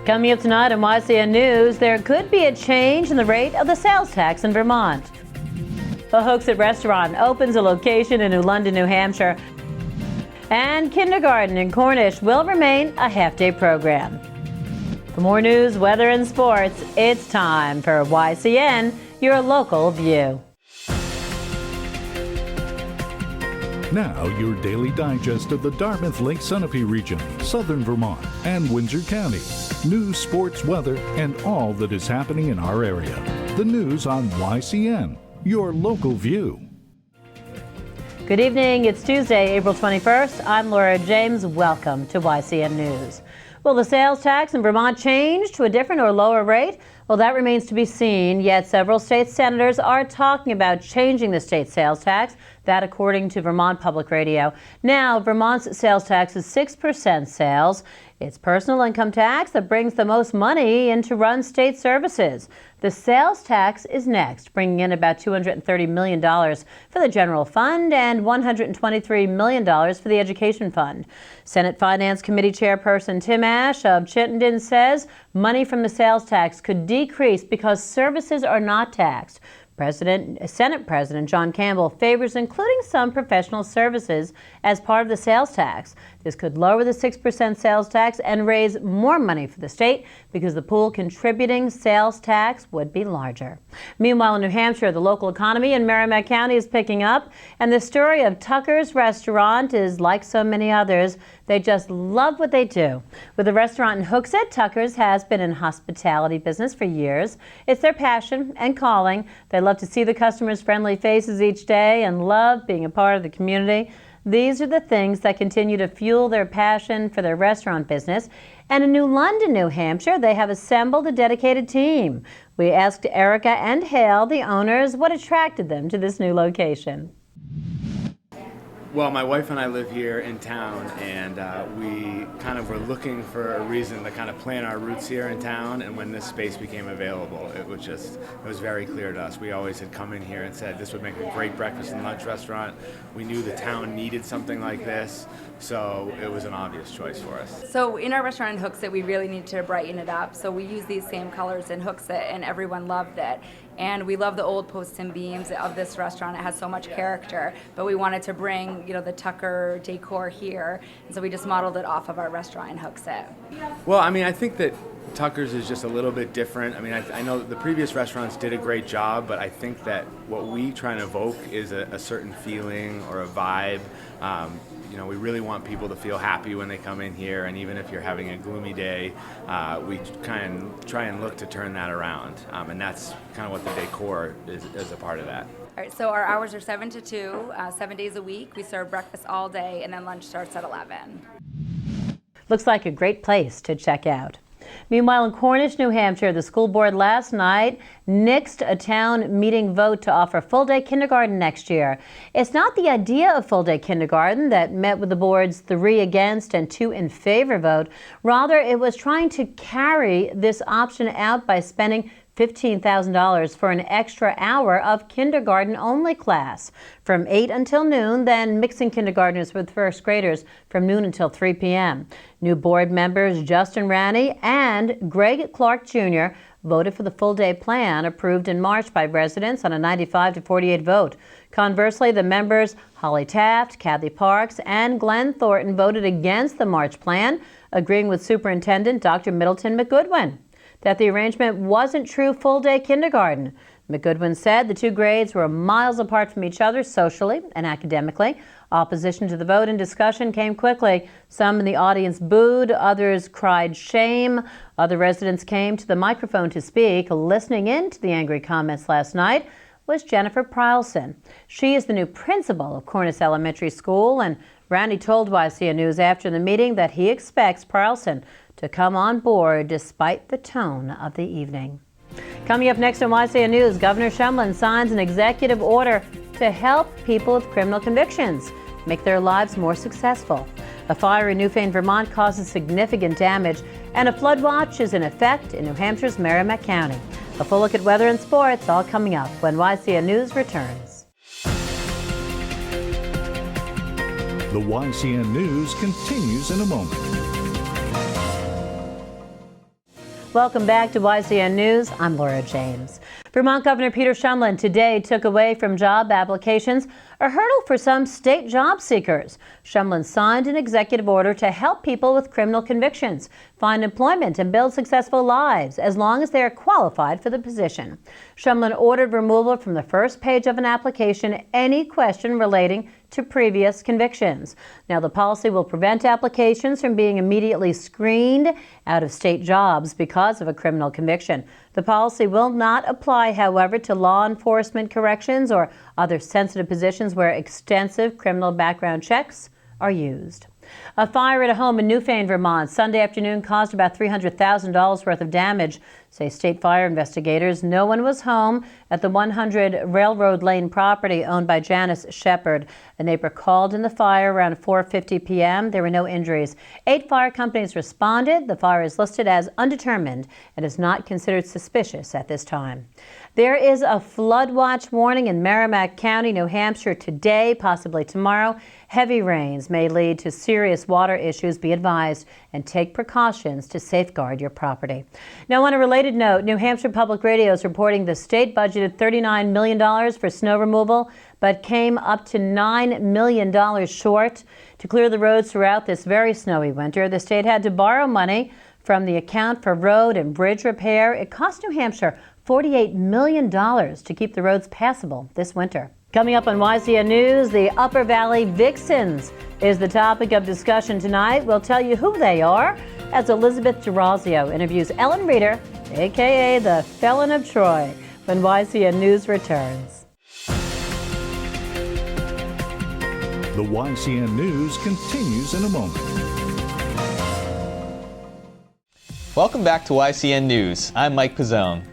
Coming up tonight on YCN News, there could be a change in the rate of the sales tax in Vermont. The Hooksett restaurant opens a location in New London, New Hampshire. And kindergarten in Cornish will remain a half-day program. For more news, weather, and sports, it's time for YCN, your local view. Now, your daily digest of the Dartmouth Lake Sunapee region, southern Vermont, and Windsor County. News, sports, weather, and all that is happening in our area. The news on YCN, your local view. Good evening. It's Tuesday, April 21st. I'm Laura James. Welcome to YCN News. Will the sales tax in Vermont change to a different or lower rate? Well, that remains to be seen, yet several state senators are talking about changing the state sales tax. That according to Vermont Public Radio. Now, Vermont's sales tax is 6% sales. It's personal income tax that brings the most money in to run state services. The sales tax is next, bringing in about $230 million for the general fund and $123 million for the education fund. Senate Finance Committee Chairperson Tim Ash of Chittenden says money from the sales tax could decrease because services are not taxed. Senate President John Campbell favors including some professional services as part of the sales tax. This could lower the 6% sales tax and raise more money for the state because the pool contributing sales tax would be larger. Meanwhile, in New Hampshire, the local economy in Merrimack County is picking up, and the story of Tucker's restaurant is like so many others. They just love what they do. With a restaurant in Hooksett, Tucker's has been in hospitality business for years. It's their passion and calling. They love to see the customers' friendly faces each day and love being a part of the community. These are the things that continue to fuel their passion for their restaurant business. And in New London, New Hampshire, they have assembled a dedicated team. We asked Erica and Hale, the owners, what attracted them to this new location. Well, my wife and I live here in town, and we kind of were looking for a reason to kind of plant our roots here in town, and when this space became available, it was very clear to us. We always had come in here and said this would make a great breakfast and lunch restaurant. We knew the town needed something like this, so it was an obvious choice for us. So in our restaurant in Hooksett, we really need to brighten it up, so we use these same colors in Hooksett, and everyone loved it. And we love the old posts and beams of this restaurant. It has so much character, but we wanted to bring, the Tucker decor here, and so we just modeled it off of our restaurant in Hooksett. Well, I think that Tucker's is just a little bit different. I know the previous restaurants did a great job, but I think that what we try and evoke is a certain feeling or a vibe. We really want people to feel happy when they come in here, and even if you're having a gloomy day, we try and look to turn that around, and that's kind of what the decor is a part of that. All right, so our hours are 7 to 2, 7 days a week. We serve breakfast all day, and then lunch starts at 11. Looks like a great place to check out. Meanwhile, in Cornish, New Hampshire, the school board last night nixed a town meeting vote to offer full-day kindergarten next year. It's not the idea of full-day kindergarten that met with the board's 3 against and 2 in favor vote. Rather, it was trying to carry this option out by spending $15,000 for an extra hour of kindergarten-only class from 8 until noon, then mixing kindergartners with first graders from noon until 3 p.m. New board members Justin Ranney and Greg Clark Jr. voted for the full-day plan approved in March by residents on a 95-48 vote. Conversely, the members Holly Taft, Kathy Parks, and Glenn Thornton voted against the March plan, agreeing with Superintendent Dr. Middleton McGoodwin that the arrangement wasn't true full-day kindergarten. McGoodwin said the 2 grades were miles apart from each other socially and academically. Opposition to the vote and discussion came quickly. Some in the audience booed, others cried shame. Other residents came to the microphone to speak. Listening in to the angry comments last night was Jennifer Prylson. She is the new principal of Cornish Elementary School, and Randy told YCN News after the meeting that he expects Prylson to come on board despite the tone of the evening. Coming up next on YCN News, Governor Shumlin signs an executive order to help people with criminal convictions make their lives more successful. A fire in Newfane, Vermont causes significant damage, and a flood watch is in effect in New Hampshire's Merrimack County. A full look at weather and sports all coming up when YCN News returns. The YCN News continues in a moment. Welcome back to YCN News. I'm Laura James. Vermont Governor Peter Shumlin today took away from job applications a hurdle for some state job seekers. Shumlin signed an executive order to help people with criminal convictions find employment and build successful lives as long as they are qualified for the position. Shumlin ordered removal from the first page of an application any question relating to previous convictions. Now, the policy will prevent applications from being immediately screened out of state jobs because of a criminal conviction. The policy will not apply, however, to law enforcement corrections or other sensitive positions where extensive criminal background checks are used. A fire at a home in Newfane, Vermont, Sunday afternoon caused about $300,000 worth of damage, say state fire investigators. No one was home at the 100 Railroad Lane property owned by Janice Shepard. A neighbor called in the fire around 4:50 p.m. There were no injuries. 8 fire companies responded. The fire is listed as undetermined and is not considered suspicious at this time. There is a flood watch warning in Merrimack County, New Hampshire today, possibly tomorrow. Heavy rains may lead to serious water issues. Be advised and take precautions to safeguard your property. Now, on a related note, New Hampshire Public Radio is reporting the state budgeted $39 million for snow removal, but came up to $9 million short. To clear the roads throughout this very snowy winter, the state had to borrow money from the account for road and bridge repair. It cost New Hampshire $48 million to keep the roads passable this winter. Coming up on YCN News, the Upper Valley Vixens is the topic of discussion tonight. We'll tell you who they are as Elizabeth DeRazio interviews Ellen Reeder, a.k.a. the Felon of Troy, when YCN News returns. The YCN News continues in a moment. Welcome back to YCN News. I'm Mike Pizzone.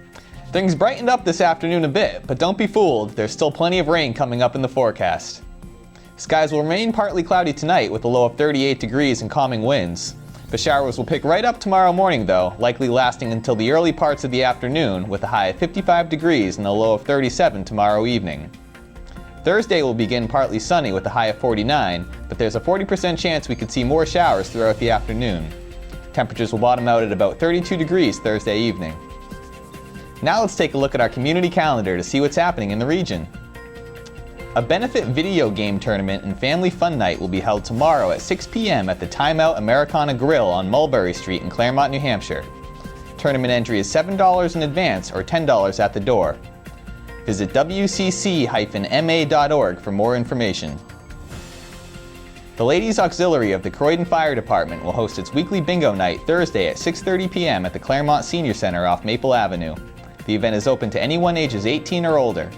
Things brightened up this afternoon a bit, but don't be fooled, there's still plenty of rain coming up in the forecast. Skies will remain partly cloudy tonight with a low of 38 degrees and calming winds. The showers will pick right up tomorrow morning though, likely lasting until the early parts of the afternoon with a high of 55 degrees and a low of 37 tomorrow evening. Thursday will begin partly sunny with a high of 49, but there's a 40% chance we could see more showers throughout the afternoon. Temperatures will bottom out at about 32 degrees Thursday evening. Now let's take a look at our community calendar to see what's happening in the region. A benefit video game tournament and family fun night will be held tomorrow at 6 p.m. at the Time Out Americana Grill on Mulberry Street in Claremont, New Hampshire. Tournament entry is $7 in advance or $10 at the door. Visit wcc-ma.org for more information. The Ladies Auxiliary of the Croydon Fire Department will host its weekly bingo night Thursday at 6:30 p.m. at the Claremont Senior Center off Maple Avenue. The event is open to anyone ages 18 or older.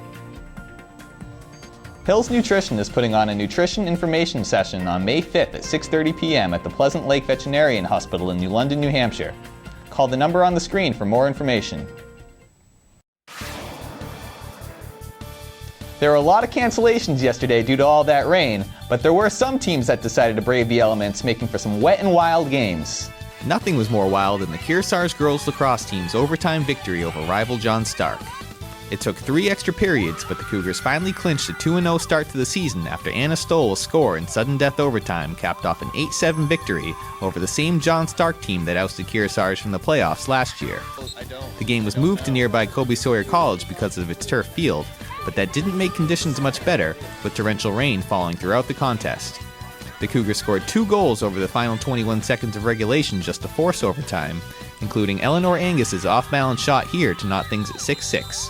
Hills Nutrition is putting on a nutrition information session on May 5th at 6:30 p.m. at the Pleasant Lake Veterinarian Hospital in New London, New Hampshire. Call the number on the screen for more information. There were a lot of cancellations yesterday due to all that rain, but there were some teams that decided to brave the elements, making for some wet and wild games. Nothing was more wild than the Kearsarge girls lacrosse team's overtime victory over rival John Stark. It took 3 extra periods, but the Cougars finally clinched a 2-0 start to the season after Anna Stoll's score in sudden death overtime capped off an 8-7 victory over the same John Stark team that ousted Kearsarge from the playoffs last year. The game was moved to nearby Colby Sawyer College because of its turf field, but that didn't make conditions much better, with torrential rain falling throughout the contest. The Cougars scored 2 goals over the final 21 seconds of regulation just to force overtime, including Eleanor Angus's off-balance shot here to knot things at 6-6.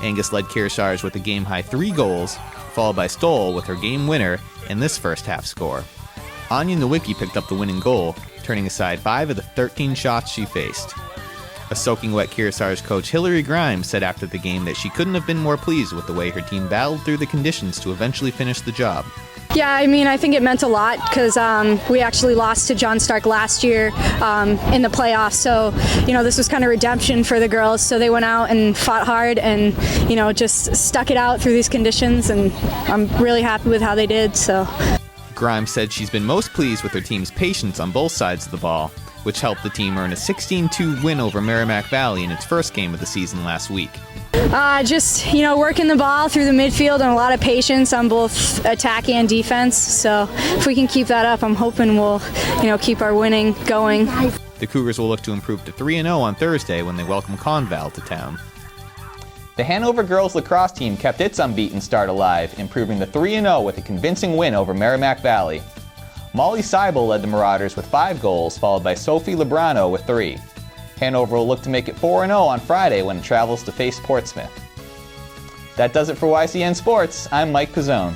Angus led Kearsarge with a game-high 3 goals, followed by Stoll with her game winner in this first half score. Anya Nowicki picked up the winning goal, turning aside 5 of the 13 shots she faced. A soaking wet Kearsarge coach Hillary Grimes said after the game that she couldn't have been more pleased with the way her team battled through the conditions to eventually finish the job. Yeah, I mean, I think it meant a lot because we actually lost to John Stark last year in the playoffs. So, this was kind of redemption for the girls. So they went out and fought hard and, just stuck it out through these conditions. And I'm really happy with how they did. So Grimes said she's been most pleased with her team's patience on both sides of the ball, which helped the team earn a 16-2 win over Merrimack Valley in its first game of the season last week. Working the ball through the midfield and a lot of patience on both attack and defense. So if we can keep that up, I'm hoping we'll, keep our winning going. The Cougars will look to improve to 3-0 on Thursday when they welcome Conval to town. The Hanover girls lacrosse team kept its unbeaten start alive, improving to 3-0 with a convincing win over Merrimack Valley. Molly Seibel led the Marauders with 5 goals, followed by Sophie Lebrano with 3. Hanover will look to make it 4-0 on Friday when it travels to face Portsmouth. That does it for YCN Sports. I'm Mike Pizzone.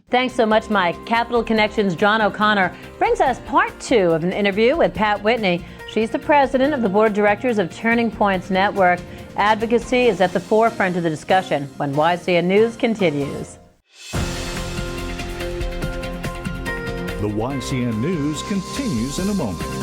Thanks so much, Mike. Capital Connections' John O'Connor brings us part 2 of an interview with Pat Whitney. She's the president of the board of directors of Turning Points Network. Advocacy is at the forefront of the discussion when YCN News continues. The YCN News continues in a moment.